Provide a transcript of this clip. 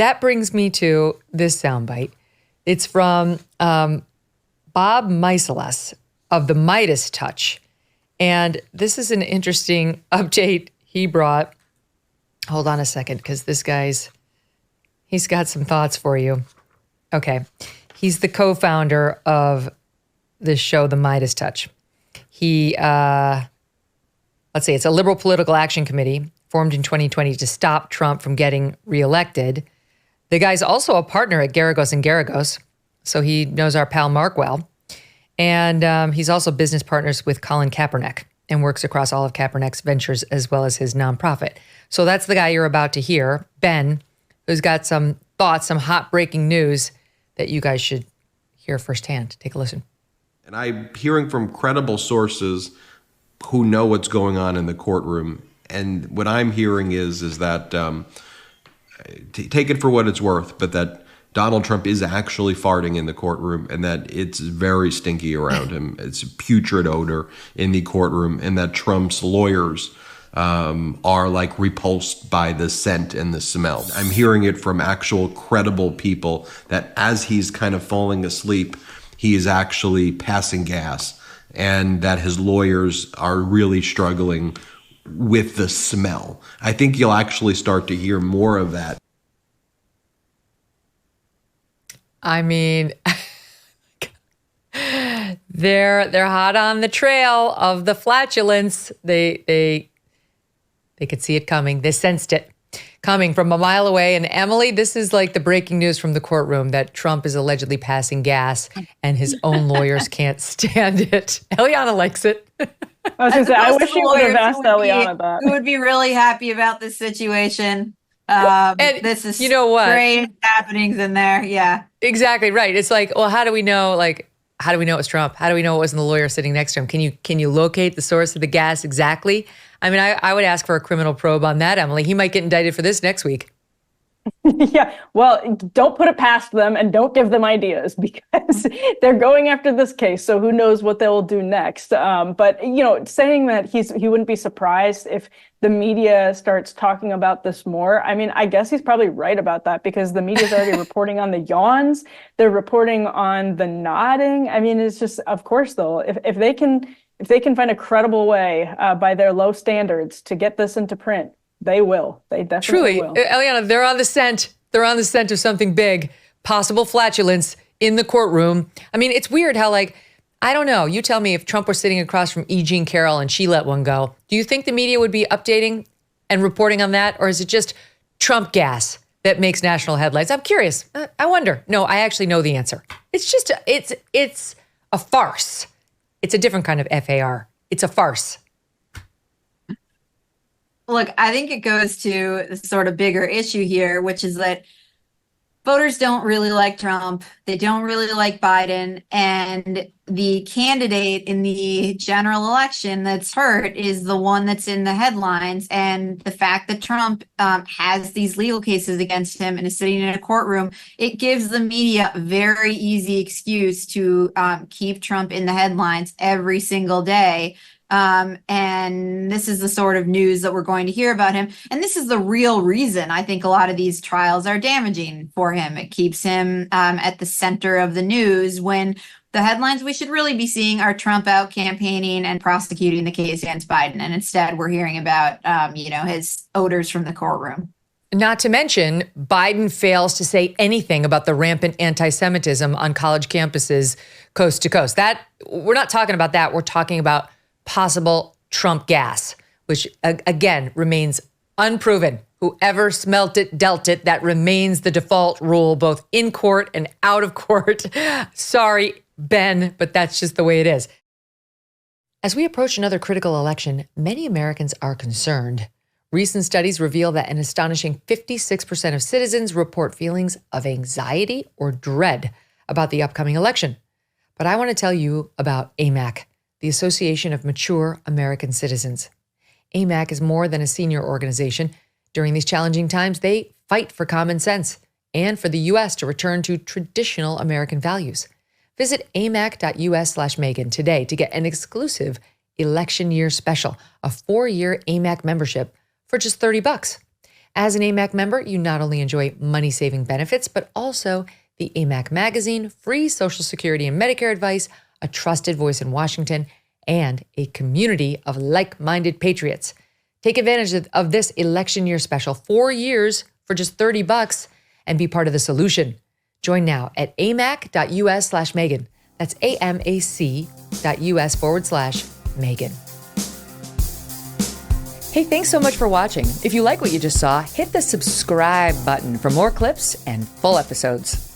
that brings me to this soundbite. It's from Bob Meiselas of the Midas Touch. And this is an interesting update he brought. Hold on a second, because this he's got some thoughts for you. Okay. He's the co-founder of this show, The Midas Touch. He, let's see, it's a liberal political action committee formed in 2020 to stop Trump from getting reelected. The guy's also a partner at Garagos and Garagos, so he knows our pal Mark well. And he's also business partners with Colin Kaepernick and works across all of Kaepernick's ventures as well as his nonprofit. So that's the guy you're about to hear, Ben, who's got some thoughts, some hot breaking news that you guys should hear firsthand. Take a listen. And I'm hearing from credible sources who know what's going on in the courtroom. And what I'm hearing is that, take it for what it's worth, but that Donald Trump is actually farting in the courtroom and that it's very stinky around him. It's a putrid odor in the courtroom, and that Trump's lawyers are like repulsed by the scent and the smell. I'm hearing it from actual credible people that as he's kind of falling asleep, he is actually passing gas, and that his lawyers are really struggling with the smell. I think you'll actually start to hear more of that. I mean, they're hot on the trail of the flatulence. They could see it coming. They sensed it coming from a mile away. And Emily, this is like the breaking news from the courtroom that Trump is allegedly passing gas and his own lawyers can't stand it. Eliana likes it. I was going to say, I wish you would have asked Eliana that. We would be really happy about this situation. And this is, you know what? Great happenings in there. Yeah, exactly right. It's like, well, how do we know? Like, how do we know it was Trump? How do we know it wasn't the lawyer sitting next to him? Can you locate the source of the gas exactly? I mean, I would ask for a criminal probe on that, Emily. He might get indicted for this next week. Yeah, well, don't put it past them and don't give them ideas because they're going after this case. So who knows what they'll do next. But, saying that he wouldn't be surprised if the media starts talking about this more. I mean, I guess he's probably right about that because the media is already reporting on the yawns. They're reporting on the nodding. I mean, it's just, of course, though, if they can find a credible way by their low standards to get this into print, they will. They definitely will. Truly, Eliana, they're on the scent. They're on the scent of something big, possible flatulence in the courtroom. I mean, it's weird how, I don't know. You tell me if Trump were sitting across from E. Jean Carroll and she let one go. Do you think the media would be updating and reporting on that? Or is it just Trump gas that makes national headlines? I'm curious. I wonder. No, I actually know the answer. It's just, it's a farce. It's a different kind of FAR. It's a farce. Look, I think it goes to the sort of bigger issue here, which is that voters don't really like Trump. They don't really like Biden. And the candidate in the general election that's hurt is the one that's in the headlines. And the fact that Trump has these legal cases against him and is sitting in a courtroom, it gives the media a very easy excuse to keep Trump in the headlines every single day. And this is the sort of news that we're going to hear about him. And this is the real reason I think a lot of these trials are damaging for him. It keeps him at the center of the news when the headlines we should really be seeing are Trump out campaigning and prosecuting the case against Biden. And instead, we're hearing about, his odors from the courtroom. Not to mention, Biden fails to say anything about the rampant anti-Semitism on college campuses coast to coast. That we're not talking about that. We're talking about possible Trump gas, which again remains unproven. Whoever smelt it, dealt it. That remains the default rule, both in court and out of court. Sorry, Ben, but that's just the way it is. As we approach another critical election, many Americans are concerned. Recent studies reveal that an astonishing 56% of citizens report feelings of anxiety or dread about the upcoming election. But I want to tell you about AMAC, the Association of Mature American Citizens. AMAC is more than a senior organization. During these challenging times, they fight for common sense and for the U.S. to return to traditional American values. Visit amac.us/Megyn today to get an exclusive election year special, a 4-year AMAC membership for just $30. As an AMAC member, you not only enjoy money-saving benefits, but also the AMAC magazine, free Social Security and Medicare advice, a trusted voice in Washington, and a community of like-minded patriots. Take advantage of this election year special, 4 years for just $30, and be part of the solution. Join now at amac.us/Megyn. That's amac.us/Megyn. Hey, thanks so much for watching. If you like what you just saw, hit the subscribe button for more clips and full episodes.